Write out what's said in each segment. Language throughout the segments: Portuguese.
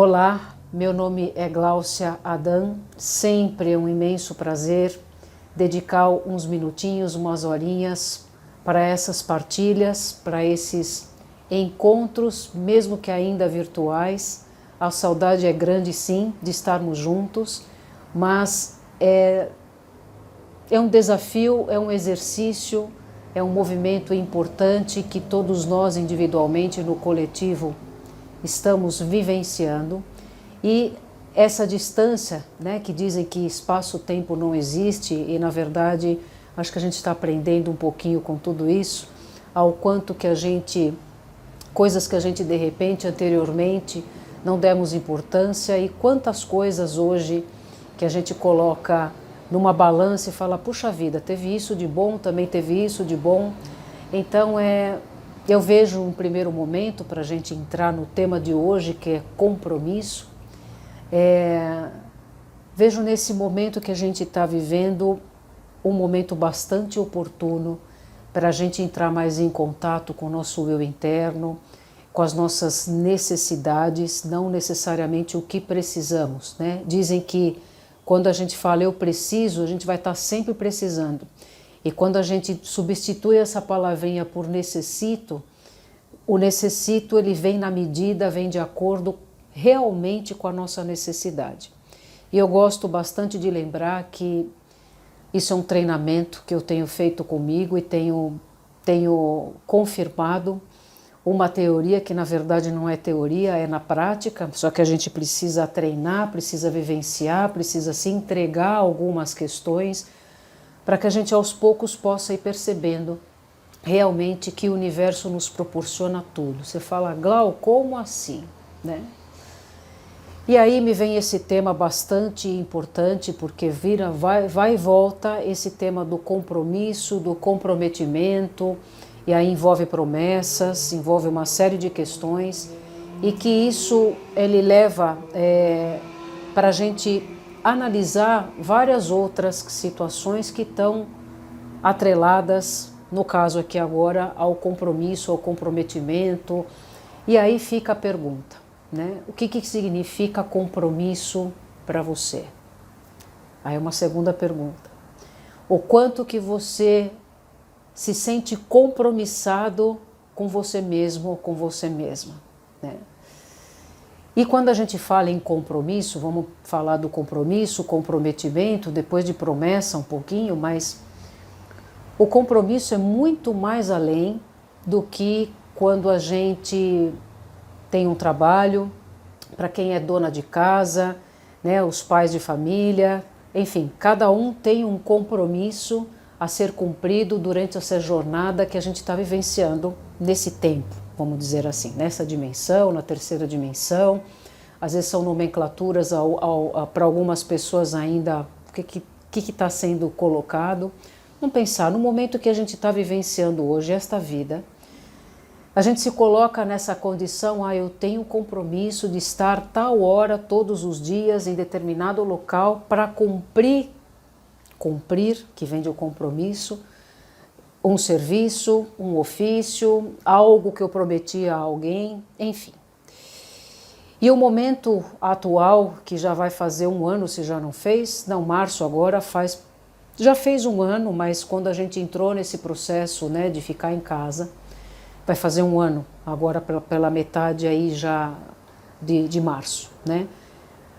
Olá, meu nome é Gláucia Adam, sempre é um imenso prazer dedicar uns minutinhos, umas horinhas para essas partilhas, para esses encontros, mesmo que ainda virtuais. A saudade é grande sim de estarmos juntos, mas é um desafio, é um exercício, é um movimento importante que todos nós individualmente no coletivo estamos vivenciando. E essa distância, né, que dizem que espaço-tempo não existe, e na verdade acho que a gente está aprendendo um pouquinho com tudo isso, ao quanto que a gente, coisas que a gente de repente anteriormente não demos importância, e quantas coisas hoje que a gente coloca numa balança e fala, puxa vida, teve isso de bom, também teve isso de bom. Então eu vejo um primeiro momento para a gente entrar no tema de hoje, que é compromisso. Vejo nesse momento que a gente está vivendo um momento bastante oportuno para a gente entrar mais em contato com o nosso eu interno, com as nossas necessidades, não necessariamente o que precisamos, né? Dizem que quando a gente fala eu preciso, a gente vai estar sempre precisando. E quando a gente substitui essa palavrinha por necessito, o necessito ele vem na medida, vem de acordo realmente com a nossa necessidade. E eu gosto bastante de lembrar que isso é um treinamento que eu tenho feito comigo e tenho confirmado uma teoria que na verdade não é teoria, é na prática, só que a gente precisa treinar, precisa vivenciar, precisa se entregar a algumas questões para que a gente aos poucos possa ir percebendo realmente que o universo nos proporciona tudo. Você fala, Glau, como assim? Né? E aí me vem esse tema bastante importante, porque vai e volta esse tema do compromisso, do comprometimento, e aí envolve promessas, envolve uma série de questões, e que isso ele leva para a gente analisar várias outras situações que estão atreladas, no caso aqui agora, ao compromisso, ao comprometimento. E aí fica a pergunta, né? O que significa compromisso para você? Aí uma segunda pergunta. O quanto que você se sente compromissado com você mesmo ou com você mesma, né? E quando a gente fala em compromisso, vamos falar do compromisso, comprometimento, depois de promessa um pouquinho, mas o compromisso é muito mais além do que quando a gente tem um trabalho, para quem é dona de casa, né, os pais de família, enfim, cada um tem um compromisso a ser cumprido durante essa jornada que a gente está vivenciando nesse tempo, vamos dizer assim, nessa dimensão, na terceira dimensão. Às vezes são nomenclaturas para algumas pessoas ainda, o que está sendo colocado. Vamos pensar, no momento que a gente está vivenciando hoje, esta vida, a gente se coloca nessa condição, eu tenho compromisso de estar tal hora, todos os dias, em determinado local, para cumprir, que vem de um compromisso, um serviço, um ofício, algo que eu prometi a alguém, enfim. E o momento atual, que já vai fazer um ano, se já não fez, não, março agora já fez um ano, mas quando a gente entrou nesse processo, né, de ficar em casa, vai fazer um ano, agora pela metade aí já de março, né?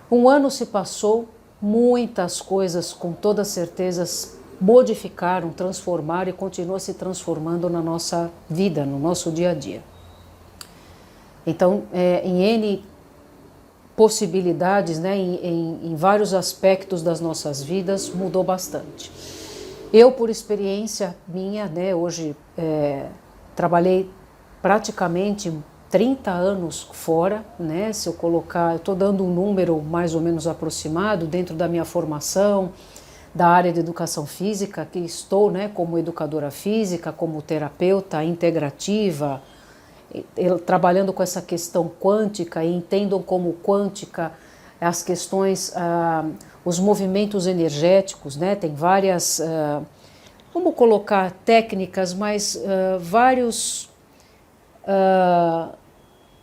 Um ano se passou, muitas coisas com toda certeza modificaram, transformaram e continuam se transformando na nossa vida, no nosso dia a dia. Então, em N possibilidades, né, em vários aspectos das nossas vidas, mudou bastante. Eu, por experiência minha, né, hoje trabalhei praticamente 30 anos fora, né? Se eu colocar, eu estou dando um número mais ou menos aproximado dentro da minha formação, da área de educação física, que estou, né, como educadora física, como terapeuta integrativa, trabalhando com essa questão quântica, e entendam como quântica as questões, os movimentos energéticos, né? Tem várias, vamos colocar técnicas, mas vários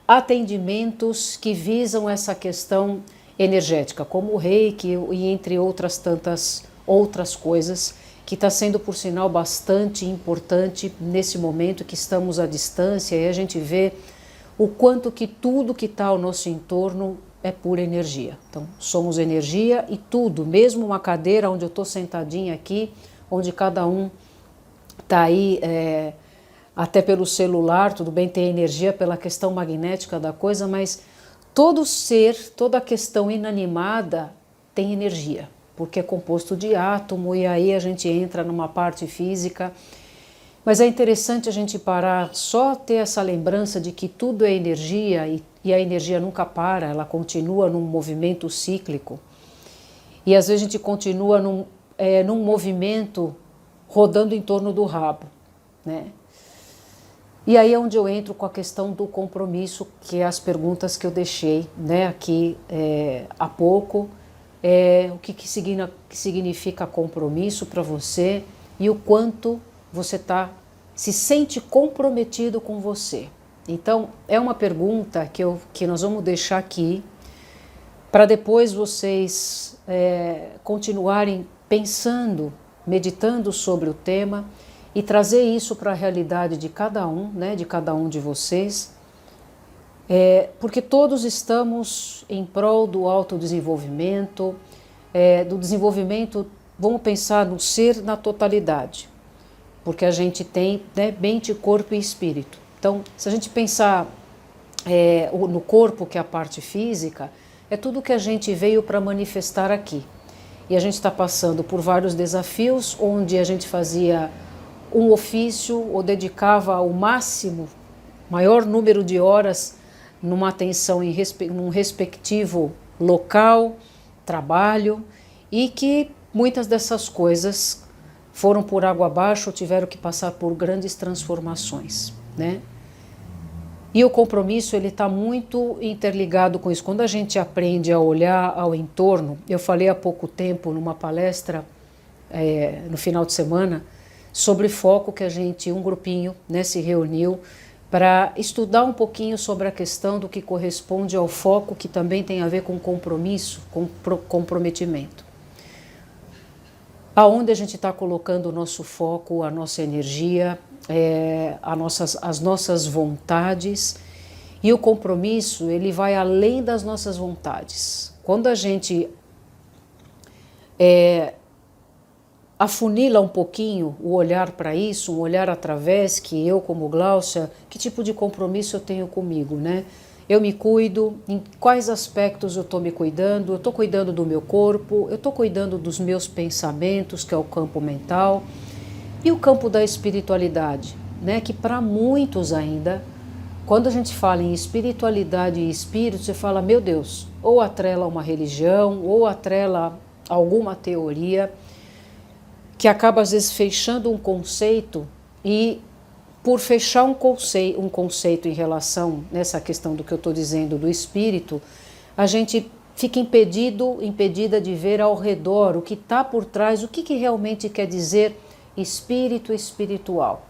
atendimentos que visam essa questão energética, como o Reiki e entre outras tantas outras coisas, que está sendo, por sinal, bastante importante nesse momento que estamos à distância e a gente vê o quanto que tudo que está ao nosso entorno é pura energia. Então, somos energia e tudo, mesmo uma cadeira onde eu estou sentadinha aqui, onde cada um está aí, até pelo celular, tudo bem, tem energia pela questão magnética da coisa, mas todo ser, toda a questão inanimada tem energia, porque é composto de átomo e aí a gente entra numa parte física. Mas é interessante a gente parar, só ter essa lembrança de que tudo é energia e a energia nunca para, ela continua num movimento cíclico. E às vezes a gente continua num movimento rodando em torno do rabo, né? E aí é onde eu entro com a questão do compromisso, que é as perguntas que eu deixei, né, aqui há pouco. O que significa compromisso para você e o quanto você se sente comprometido com você. Então, é uma pergunta que nós vamos deixar aqui para depois vocês continuarem pensando, meditando sobre o tema e trazer isso para a realidade de cada um, né, de cada um de vocês, porque todos estamos em prol do autodesenvolvimento, do desenvolvimento, vamos pensar no ser na totalidade, porque a gente tem, né, mente, corpo e espírito. Então, se a gente pensar no corpo, que é a parte física, é tudo que a gente veio para manifestar aqui. E a gente está passando por vários desafios, onde a gente fazia um ofício ou dedicava o máximo, maior número de horas numa atenção num respectivo local, trabalho, e que muitas dessas coisas foram por água abaixo ou tiveram que passar por grandes transformações, né? E o compromisso, ele está muito interligado com isso. Quando a gente aprende a olhar ao entorno, eu falei há pouco tempo numa palestra, no final de semana, sobre foco, que um grupinho, né, se reuniu para estudar um pouquinho sobre a questão do que corresponde ao foco, que também tem a ver com compromisso, com comprometimento. Aonde a gente está colocando o nosso foco, a nossa energia, as nossas vontades. E o compromisso, ele vai além das nossas vontades. Quando a gente afunila um pouquinho o olhar para isso, um olhar através, que eu como Gláucia, que tipo de compromisso eu tenho comigo, né? Eu me cuido, em quais aspectos eu estou me cuidando, eu estou cuidando do meu corpo, eu estou cuidando dos meus pensamentos, que é o campo mental, e o campo da espiritualidade, né? Que para muitos ainda, quando a gente fala em espiritualidade e espírito, você fala, meu Deus, ou atrela uma religião, ou atrela alguma teoria, que acaba às vezes fechando um conceito e por fechar um conceito em relação nessa questão do que eu estou dizendo do espírito, a gente fica impedida de ver ao redor o que está por trás, o que realmente quer dizer espírito espiritual.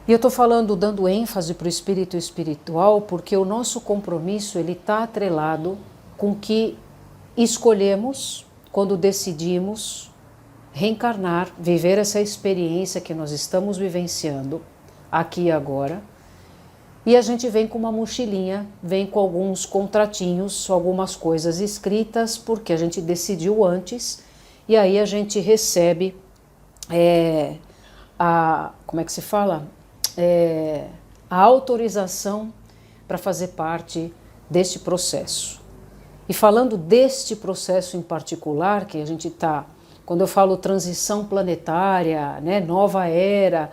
E eu estou falando, dando ênfase para o espírito espiritual, porque o nosso compromisso ele está atrelado com o que escolhemos quando decidimos reencarnar, viver essa experiência que nós estamos vivenciando aqui e agora, e a gente vem com uma mochilinha, vem com alguns contratinhos, algumas coisas escritas, porque a gente decidiu antes, e aí a gente recebe como é que se fala? A autorização para fazer parte deste processo. E falando deste processo em particular, que a gente está, quando eu falo transição planetária, né, nova era,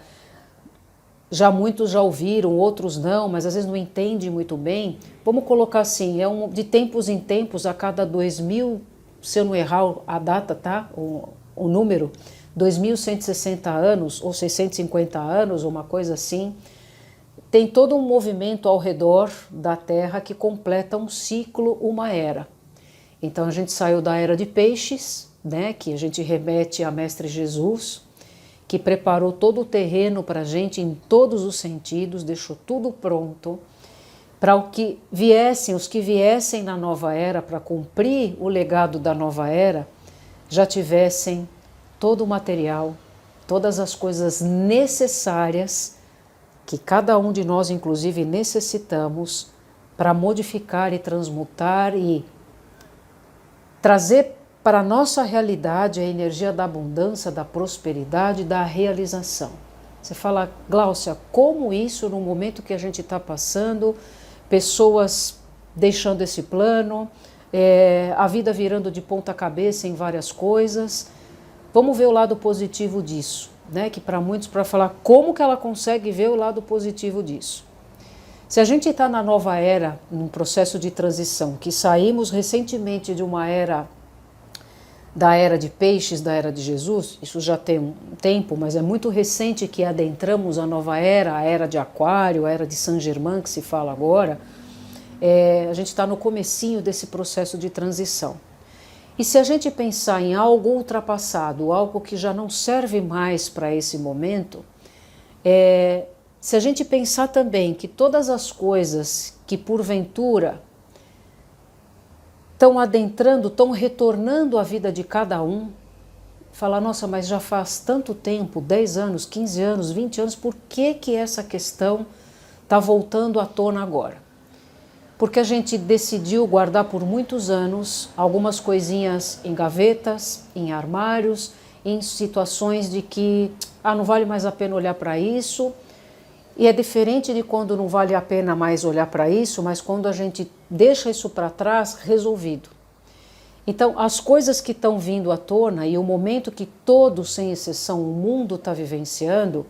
muitos já ouviram, outros não, mas às vezes não entendem muito bem. Vamos colocar assim, de tempos em tempos, a cada 2000, se eu não errar a data, tá? O número, 2160 anos ou 650 anos, uma coisa assim, tem todo um movimento ao redor da Terra que completa um ciclo, uma era. Então a gente saiu da era de peixes, né, que a gente remete a Mestre Jesus, que preparou todo o terreno para a gente em todos os sentidos, deixou tudo pronto, para os que viessem na nova era para cumprir o legado da nova era, já tivessem todo o material, todas as coisas necessárias que cada um de nós, inclusive, necessitamos para modificar e transmutar e trazer para a nossa realidade a energia da abundância, da prosperidade, da realização. Você fala, Gláucia, como isso no momento que a gente está passando, pessoas deixando esse plano, a vida virando de ponta cabeça em várias coisas. Vamos ver o lado positivo disso, né? Que para muitos, para falar como que ela consegue ver o lado positivo disso. Se a gente está na nova era, num processo de transição, que saímos recentemente de uma era, da era de peixes, da era de Jesus, isso já tem um tempo, mas é muito recente que adentramos a nova era, a era de Aquário, a era de Saint-Germain, que se fala agora, a gente está no comecinho desse processo de transição. E se a gente pensar em algo ultrapassado, algo que já não serve mais para esse momento, se a gente pensar também que todas as coisas que porventura estão adentrando, estão retornando à vida de cada um, falar, nossa, mas já faz tanto tempo, 10 anos, 15 anos, 20 anos, por que essa questão está voltando à tona agora? Porque a gente decidiu guardar por muitos anos algumas coisinhas em gavetas, em armários, em situações de que não vale mais a pena olhar para isso. E é diferente de quando não vale a pena mais olhar para isso, mas quando a gente deixa isso para trás resolvido. Então, as coisas que estão vindo à tona e o momento que todos, sem exceção, o mundo está vivenciando,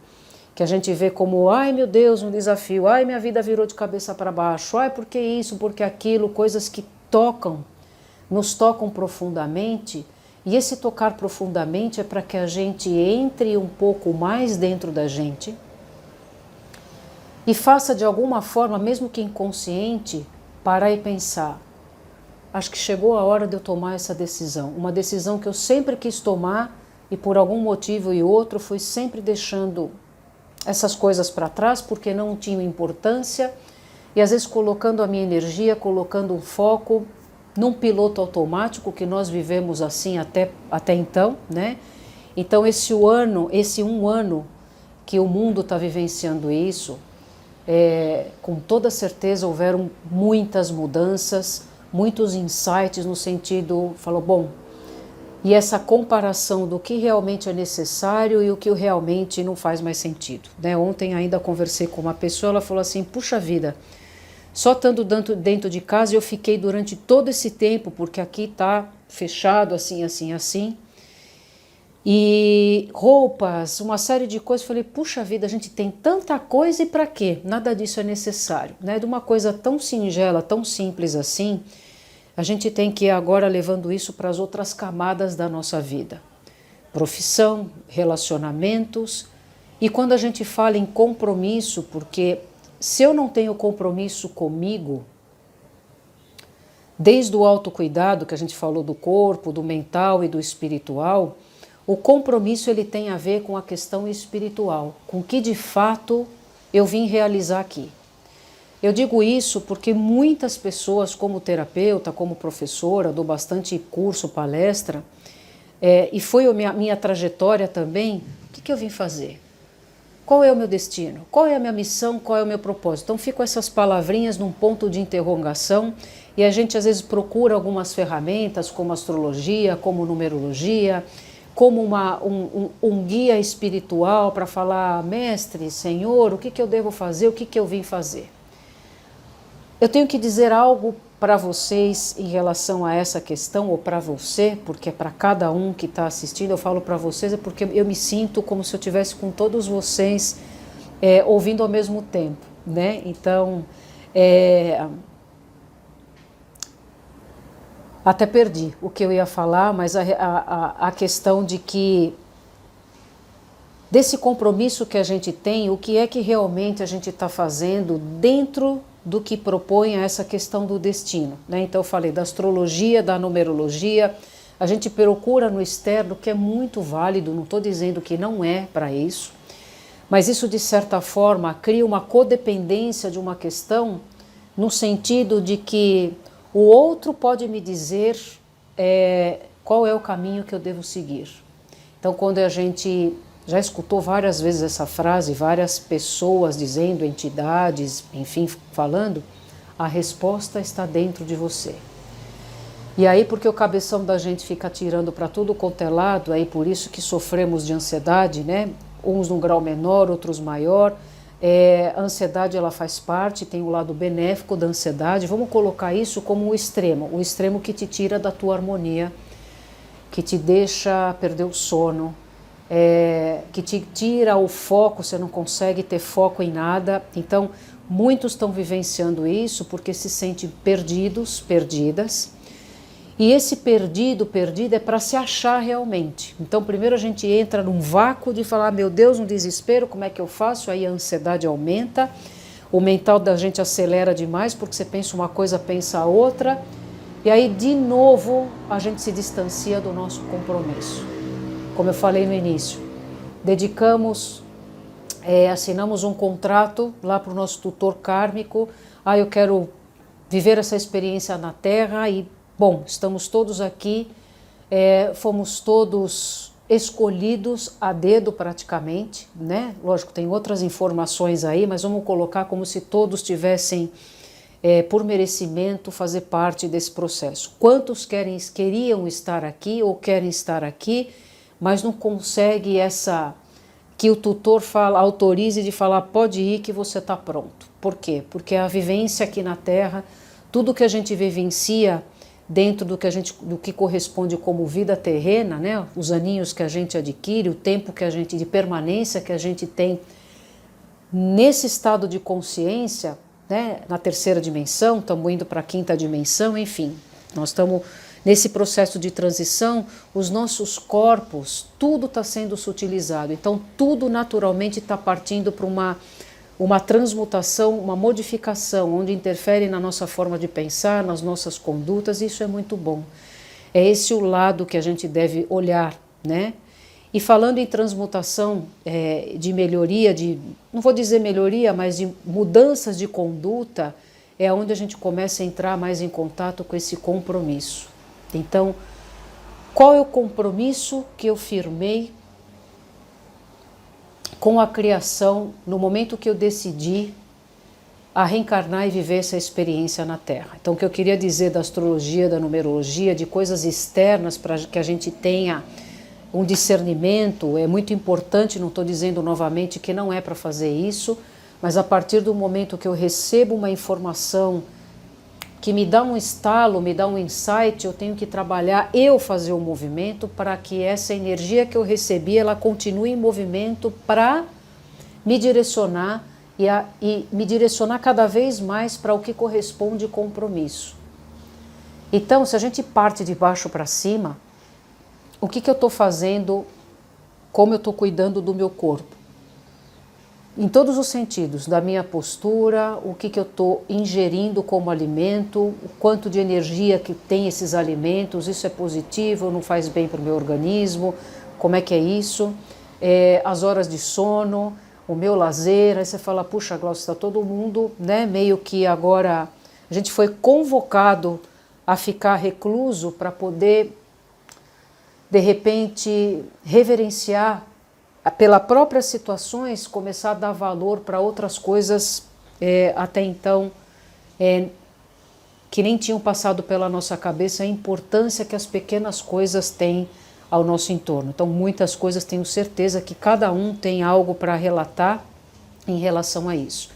que a gente vê como, ai meu Deus, um desafio, ai minha vida virou de cabeça para baixo, ai por que isso, por que aquilo, coisas que nos tocam profundamente, e esse tocar profundamente é para que a gente entre um pouco mais dentro da gente e faça de alguma forma, mesmo que inconsciente, parar e pensar, acho que chegou a hora de eu tomar essa decisão, uma decisão que eu sempre quis tomar e por algum motivo e outro fui sempre deixando essas coisas para trás porque não tinham importância e às vezes colocando a minha energia, colocando um foco num piloto automático que nós vivemos assim até então, né? Então esse um ano que o mundo está vivenciando isso, com toda certeza houveram muitas mudanças, muitos insights no sentido, falou, bom, e essa comparação do que realmente é necessário e o que realmente não faz mais sentido, né? Ontem ainda conversei com uma pessoa, ela falou assim, puxa vida, só estando dentro de casa eu fiquei durante todo esse tempo, porque aqui está fechado assim, assim, assim, e roupas, uma série de coisas, falei, puxa vida, a gente tem tanta coisa e para quê? Nada disso é necessário, né? De uma coisa tão singela, tão simples assim, a gente tem que ir agora levando isso para as outras camadas da nossa vida. Profissão, relacionamentos. E quando a gente fala em compromisso, porque se eu não tenho compromisso comigo, desde o autocuidado, que a gente falou do corpo, do mental e do espiritual, o compromisso ele tem a ver com a questão espiritual, com o que de fato eu vim realizar aqui. Eu digo isso porque muitas pessoas, como terapeuta, como professora, dou bastante curso, palestra, e foi a minha trajetória também, o que eu vim fazer? Qual é o meu destino? Qual é a minha missão? Qual é o meu propósito? Então ficam essas palavrinhas num ponto de interrogação e a gente às vezes procura algumas ferramentas como astrologia, como numerologia, como um guia espiritual para falar, mestre, senhor, o que eu devo fazer, o que eu vim fazer? Eu tenho que dizer algo para vocês em relação a essa questão, ou para você, porque é para cada um que está assistindo, eu falo para vocês, é porque eu me sinto como se eu estivesse com todos vocês ouvindo ao mesmo tempo, né? Então, até perdi o que eu ia falar, mas a questão de que, desse compromisso que a gente tem, o que é que realmente a gente está fazendo dentro do que propõe essa questão do destino, né? Então eu falei da astrologia, da numerologia, a gente procura no externo, que é muito válido, não estou dizendo que não é para isso, mas isso de certa forma cria uma codependência de uma questão no sentido de que o outro pode me dizer qual é o caminho que eu devo seguir. Então, quando a gente já escutou várias vezes essa frase, várias pessoas dizendo, entidades, enfim, falando, a resposta está dentro de você. E aí, porque o cabeção da gente fica tirando para tudo quanto é lado, aí por isso que sofremos de ansiedade, né? Uns num grau menor, outros maior. A ansiedade, ela faz parte, tem o lado benéfico da ansiedade. Vamos colocar isso como o extremo que te tira da tua harmonia, que te deixa perder o sono, que te tira o foco, você não consegue ter foco em nada. Então, muitos estão vivenciando isso porque se sentem perdidos, perdidas. E esse perdido é para se achar realmente. Então, primeiro a gente entra num vácuo de falar, meu Deus, um desespero, como é que eu faço? Aí a ansiedade aumenta, o mental da gente acelera demais, porque você pensa uma coisa, pensa a outra. E aí, de novo, a gente se distancia do nosso compromisso. Como eu falei no início, assinamos um contrato lá para o nosso tutor kármico, eu quero viver essa experiência na Terra e, bom, estamos todos aqui, fomos todos escolhidos a dedo praticamente, né? Lógico, tem outras informações aí, mas vamos colocar como se todos tivessem, por merecimento, fazer parte desse processo. Quantos queriam estar aqui ou querem estar aqui, mas não consegue que o tutor autorize de falar, pode ir que você está pronto. Por quê? Porque a vivência aqui na Terra, tudo que a gente vivencia dentro do que corresponde como vida terrena, né? Os aninhos que a gente adquire, o tempo de permanência que a gente tem nesse estado de consciência, né? Na terceira dimensão, estamos indo para a quinta dimensão, enfim, nós estamos nesse processo de transição, os nossos corpos, tudo está sendo sutilizado, então tudo naturalmente está partindo para uma transmutação, uma modificação, onde interfere na nossa forma de pensar, nas nossas condutas, e isso é muito bom. É esse o lado que a gente deve olhar, né? E falando em transmutação, de melhoria, não vou dizer melhoria, mas de mudanças de conduta, é onde a gente começa a entrar mais em contato com esse compromisso. Então, qual é o compromisso que eu firmei com a criação no momento que eu decidi a reencarnar e viver essa experiência na Terra? Então, o que eu queria dizer da astrologia, da numerologia, de coisas externas para que a gente tenha um discernimento, é muito importante, não estou dizendo novamente que não é para fazer isso, mas a partir do momento que eu recebo uma informação que me dá um estalo, me dá um insight, eu tenho que trabalhar, fazer o movimento para que essa energia que eu recebi, ela continue em movimento para me direcionar e me direcionar cada vez mais para o que corresponde compromisso. Então, se a gente parte de baixo para cima, o que eu estou fazendo, como eu estou cuidando do meu corpo? Em todos os sentidos, da minha postura, o que eu estou ingerindo como alimento, o quanto de energia que tem esses alimentos, isso é positivo, não faz bem para o meu organismo, como é que é isso? As horas de sono, o meu lazer, aí você fala, puxa, Glaucia, está todo mundo, né, meio que agora a gente foi convocado a ficar recluso para poder, de repente, reverenciar pelas próprias situações, começar a dar valor para outras coisas até então que nem tinham passado pela nossa cabeça, a importância que as pequenas coisas têm ao nosso entorno. Então, muitas coisas, tenho certeza que cada um tem algo para relatar em relação a isso.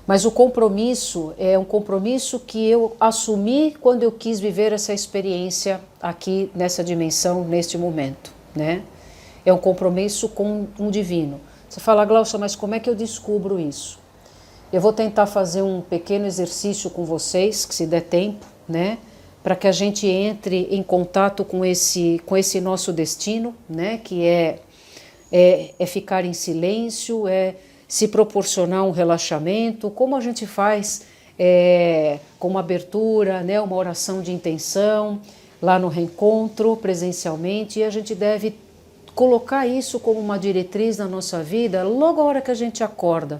Mas o compromisso é um compromisso que eu assumi quando eu quis viver essa experiência aqui nessa dimensão, neste momento, né? É um compromisso com um divino. Você fala, Glaucia, mas como é que eu descubro isso? Eu vou tentar fazer um pequeno exercício com vocês, que se der tempo, né? Para que a gente entre em contato com esse nosso destino, né? Que é ficar em silêncio, se proporcionar um relaxamento, como a gente faz com uma abertura, né? Uma oração de intenção, lá no reencontro, presencialmente, e a gente deve colocar isso como uma diretriz na nossa vida logo a hora que a gente acorda.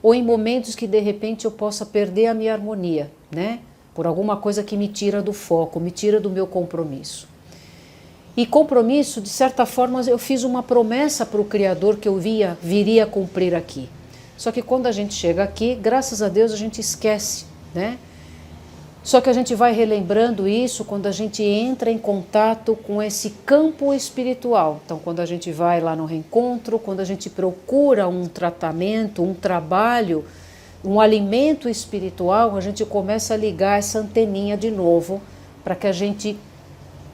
ou em momentos que de repente eu possa perder a minha harmonia, né? Por alguma coisa que me tira do foco, me tira do meu compromisso. E compromisso, de certa forma, eu fiz uma promessa para o Criador que eu viria a cumprir aqui. Só que quando a gente chega aqui, graças a Deus, a gente esquece, né? Só que a gente vai relembrando isso quando a gente entra em contato com esse campo espiritual. Então, quando a gente vai lá no reencontro, quando a gente procura um tratamento, um trabalho, um alimento espiritual, a gente começa a ligar essa anteninha de novo para que a gente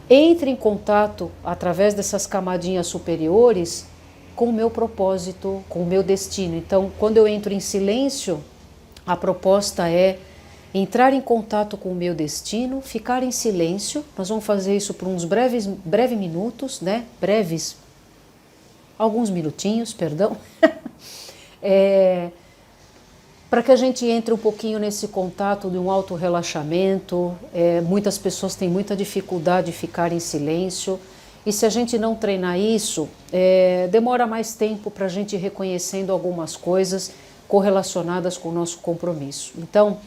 entre em contato, através dessas camadinhas superiores, com o meu propósito, com o meu destino. Então, quando eu entro em silêncio, a proposta é entrar em contato com o meu destino, ficar em silêncio. Nós vamos fazer isso por uns breves minutos, né? Breves, alguns minutinhos, perdão. Para que a gente entre um pouquinho nesse contato de um auto-relaxamento. Muitas pessoas têm muita dificuldade de ficar em silêncio, e se a gente não treinar isso, demora mais tempo para a gente ir reconhecendo algumas coisas correlacionadas com o nosso compromisso. Então,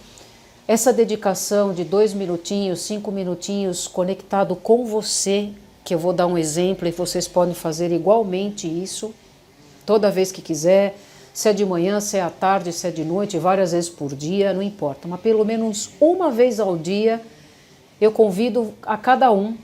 essa dedicação de 2 minutinhos, 5 minutinhos conectado com você, que eu vou dar um exemplo e vocês podem fazer igualmente isso, toda vez que quiser, se é de manhã, se é à tarde, se é de noite, várias vezes por dia, não importa, mas pelo menos uma vez ao dia eu convido a cada um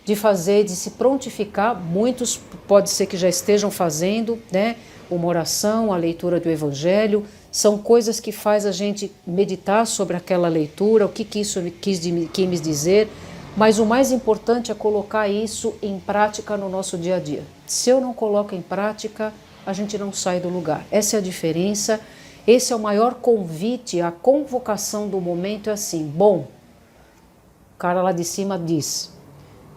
de fazer, de se prontificar. Muitos pode ser que já estejam fazendo, né? Uma oração, a leitura do Evangelho, são coisas que faz a gente meditar sobre aquela leitura, o que isso quis me dizer, mas o mais importante é colocar isso em prática no nosso dia a dia. Se eu não coloco em prática, a gente não sai do lugar. Essa é a diferença, esse é o maior convite, a convocação do momento é assim: bom, o cara lá de cima diz,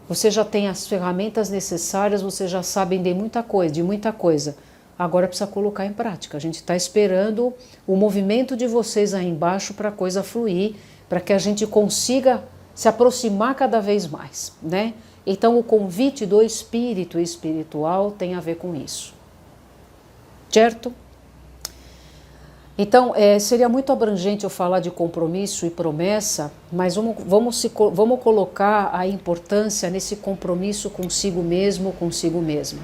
você já tem as ferramentas necessárias, você já sabe de muita coisa, agora precisa colocar em prática. A gente está esperando o movimento de vocês aí embaixo para a coisa fluir, para que a gente consiga se aproximar cada vez mais, né? Então o convite do espírito espiritual tem a ver com isso. Certo? Então, seria muito abrangente eu falar de compromisso e promessa, mas vamos colocar a importância nesse compromisso consigo mesmo, consigo mesma.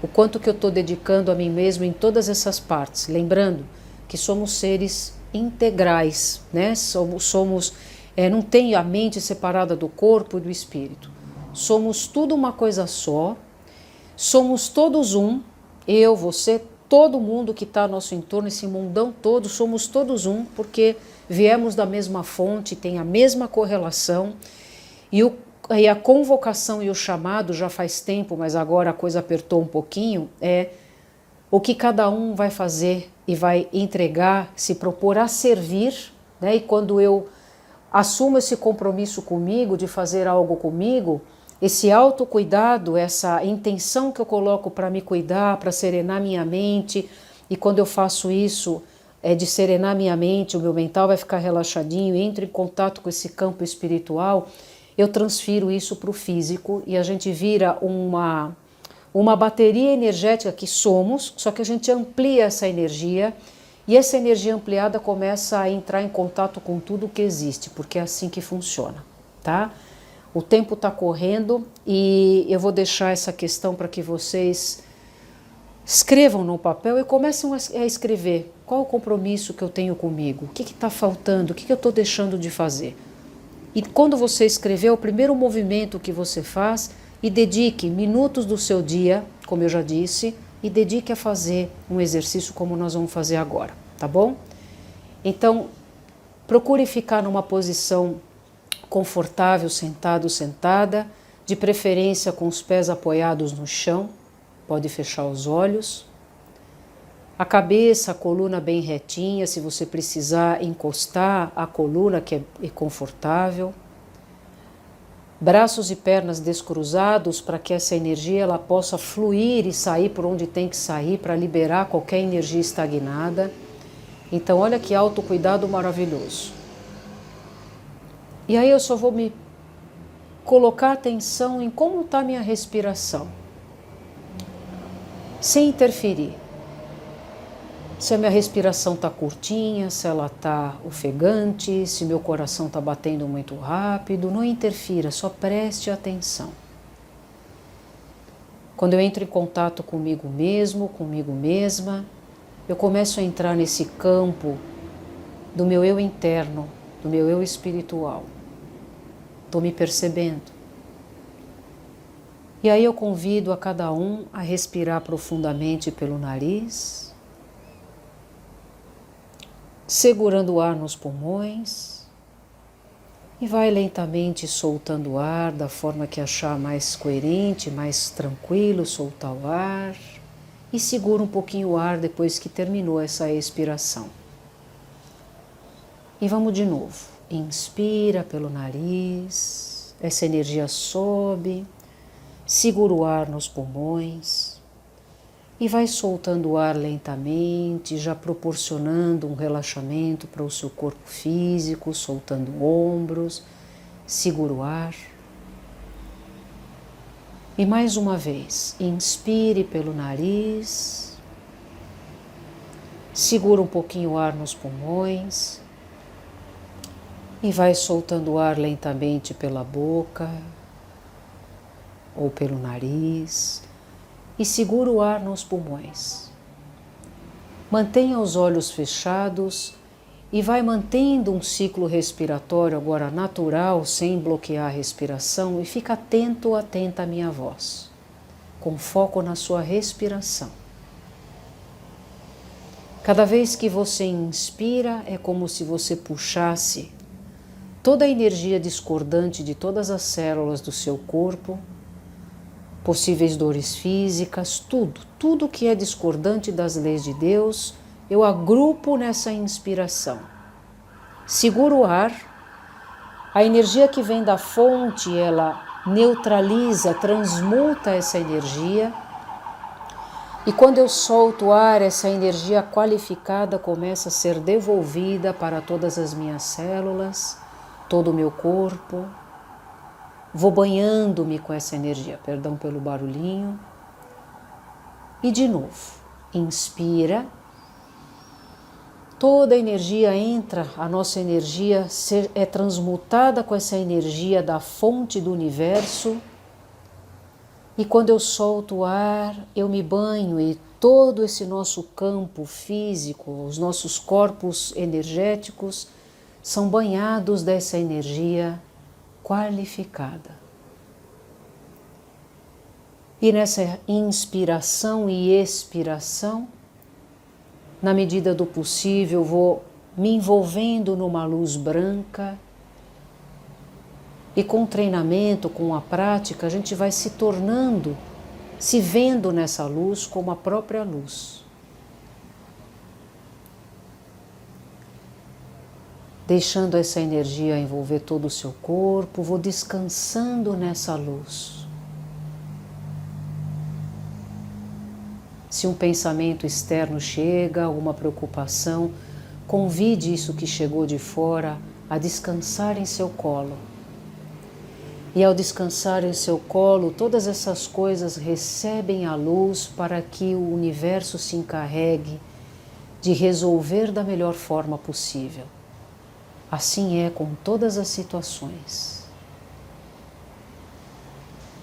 O quanto que eu estou dedicando a mim mesmo em todas essas partes. Lembrando que somos seres integrais, né? Não tem a mente separada do corpo e do espírito. Somos tudo uma coisa só, somos todos um, eu, você, todo mundo que está ao nosso entorno, esse mundão todo, somos todos um, porque viemos da mesma fonte, tem a mesma correlação, e a convocação e o chamado já faz tempo, mas agora a coisa apertou um pouquinho, é o que cada um vai fazer e vai entregar, se propor a servir, né? E quando eu assumo esse compromisso comigo, de fazer algo comigo, esse autocuidado, essa intenção que eu coloco para me cuidar, para serenar minha mente, e quando eu faço isso, de serenar minha mente, o meu mental vai ficar relaxadinho, entro em contato com esse campo espiritual, eu transfiro isso para o físico e a gente vira uma bateria energética que somos, só que a gente amplia essa energia, e essa energia ampliada começa a entrar em contato com tudo que existe, porque é assim que funciona, tá? O tempo está correndo e eu vou deixar essa questão para que vocês escrevam no papel e comecem a escrever qual o compromisso que eu tenho comigo, o que está faltando, o que eu estou deixando de fazer. E quando você escrever, o primeiro movimento que você faz, e dedique minutos do seu dia, como eu já disse, e dedique a fazer um exercício como nós vamos fazer agora, tá bom? Então, procure ficar numa posição confortável, sentado, sentada, de preferência com os pés apoiados no chão, pode fechar os olhos. A cabeça, a coluna bem retinha, se você precisar encostar a coluna, que é confortável. Braços e pernas descruzados para que essa energia ela possa fluir e sair por onde tem que sair para liberar qualquer energia estagnada. Então, olha que autocuidado maravilhoso. E aí eu só vou me colocar atenção em como está a minha respiração, sem interferir. Se a minha respiração está curtinha, se ela está ofegante, se meu coração está batendo muito rápido, não interfira, só preste atenção. Quando eu entro em contato comigo mesmo, comigo mesma, eu começo a entrar nesse campo do meu eu interno, do meu eu espiritual. Estou me percebendo. E aí eu convido a cada um a respirar profundamente pelo nariz, segurando o ar nos pulmões, e vai lentamente soltando o ar da forma que achar mais coerente, mais tranquilo, soltar o ar. E segura um pouquinho o ar depois que terminou essa expiração. E vamos de novo. Inspira pelo nariz, essa energia sobe, segura o ar nos pulmões e vai soltando o ar lentamente, já proporcionando um relaxamento para o seu corpo físico, soltando ombros, segura o ar. E mais uma vez, inspire pelo nariz, segura um pouquinho o ar nos pulmões e vai soltando o ar lentamente pela boca ou pelo nariz e segura o ar nos pulmões. Mantenha os olhos fechados e vai mantendo um ciclo respiratório agora natural, sem bloquear a respiração, e fica atento ou atenta à minha voz, com foco na sua respiração. Cada vez que você inspira, é como se você puxasse toda a energia discordante de todas as células do seu corpo, possíveis dores físicas, tudo que é discordante das leis de Deus, eu agrupo nessa inspiração. Seguro o ar, a energia que vem da fonte, ela neutraliza, transmuta essa energia, e quando eu solto o ar, essa energia qualificada começa a ser devolvida para todas as minhas células, todo o meu corpo. Vou banhando-me com essa energia, perdão pelo barulhinho. E de novo, inspira. Toda a energia entra, a nossa energia é transmutada com essa energia da fonte do universo. E quando eu solto o ar, eu me banho e todo esse nosso campo físico, os nossos corpos energéticos, são banhados dessa energia qualificada. E nessa inspiração e expiração, na medida do possível, vou me envolvendo numa luz branca, e com o treinamento, com a prática, a gente vai se tornando, se vendo nessa luz como a própria luz. Deixando essa energia envolver todo o seu corpo, vou descansando nessa luz. Se um pensamento externo chega, alguma preocupação, convide isso que chegou de fora a descansar em seu colo. E ao descansar em seu colo, todas essas coisas recebem a luz para que o universo se encarregue de resolver da melhor forma possível. Assim é com todas as situações.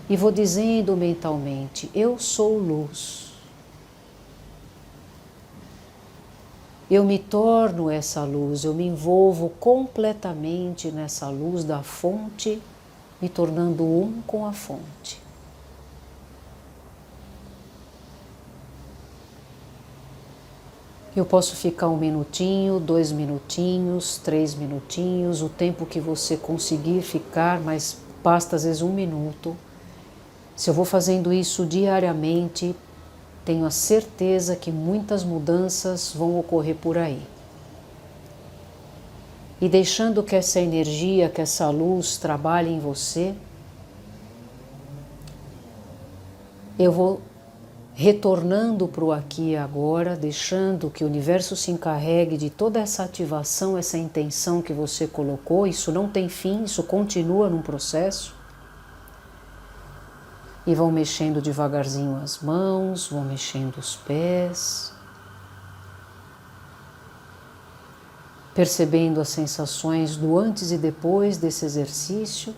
E vou dizendo mentalmente, eu sou luz. Eu me torno essa luz, eu me envolvo completamente nessa luz da fonte, me tornando um com a fonte. Eu posso ficar 1 minutinho, 2 minutinhos, 3 minutinhos, o tempo que você conseguir ficar, mas basta às vezes 1 minuto. Se eu vou fazendo isso diariamente, tenho a certeza que muitas mudanças vão ocorrer por aí. E deixando que essa energia, que essa luz trabalhe em você, eu vou retornando para o aqui e agora, deixando que o universo se encarregue de toda essa ativação, essa intenção que você colocou. Isso não tem fim, isso continua num processo. E vão mexendo devagarzinho as mãos, vão mexendo os pés. percebendo as sensações do antes e depois desse exercício.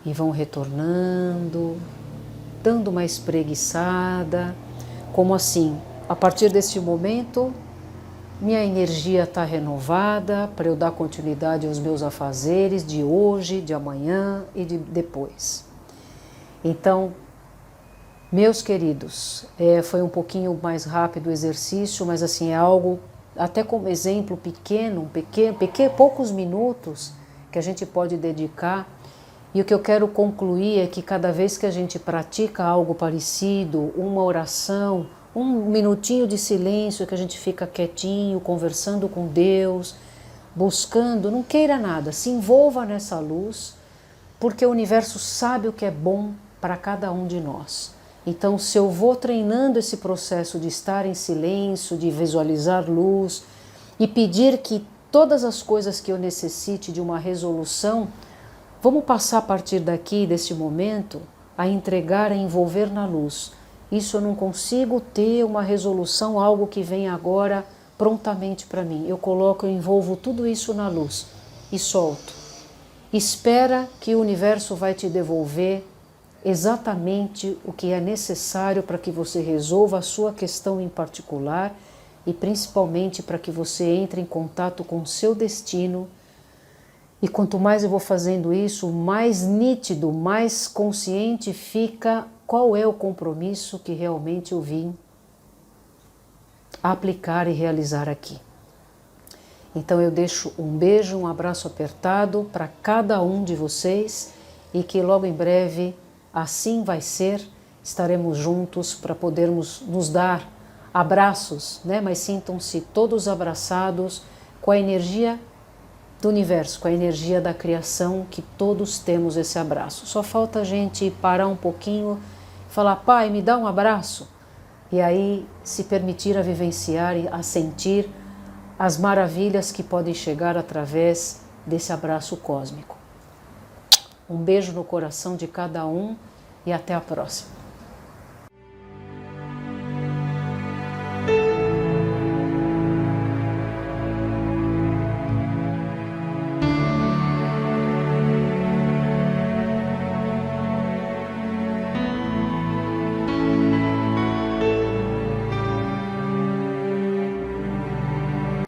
E vão retornando, dando uma espreguiçada, como assim, a partir desse momento, minha energia está renovada para eu dar continuidade aos meus afazeres de hoje, de amanhã e de depois. Então, meus queridos, foi um pouquinho mais rápido o exercício, mas assim, é algo, até como exemplo pequeno, poucos minutos que a gente pode dedicar. E o que eu quero concluir é que cada vez que a gente pratica algo parecido, uma oração, um minutinho de silêncio que a gente fica quietinho, conversando com Deus, buscando, não queira nada, se envolva nessa luz, porque o universo sabe o que é bom para cada um de nós. Então, se eu vou treinando esse processo de estar em silêncio, de visualizar luz e pedir que todas as coisas que eu necessite de uma resolução, vamos passar a partir daqui, desse momento, a entregar, a envolver na luz. Isso eu não consigo ter uma resolução, algo que vem agora prontamente para mim. Eu envolvo tudo isso na luz e solto. Espera que o universo vai te devolver exatamente o que é necessário para que você resolva a sua questão em particular e principalmente para que você entre em contato com o seu destino. E quanto mais eu vou fazendo isso, mais nítido, mais consciente fica qual é o compromisso que realmente eu vim aplicar e realizar aqui. Então eu deixo um beijo, um abraço apertado para cada um de vocês e que logo em breve assim vai ser, estaremos juntos para podermos nos dar abraços, né? Mas sintam-se todos abraçados com a energia do universo, com a energia da criação, que todos temos esse abraço. Só falta a gente parar um pouquinho e falar, Pai, me dá um abraço. E aí se permitir a vivenciar e a sentir as maravilhas que podem chegar através desse abraço cósmico. Um beijo no coração de cada um e até a próxima.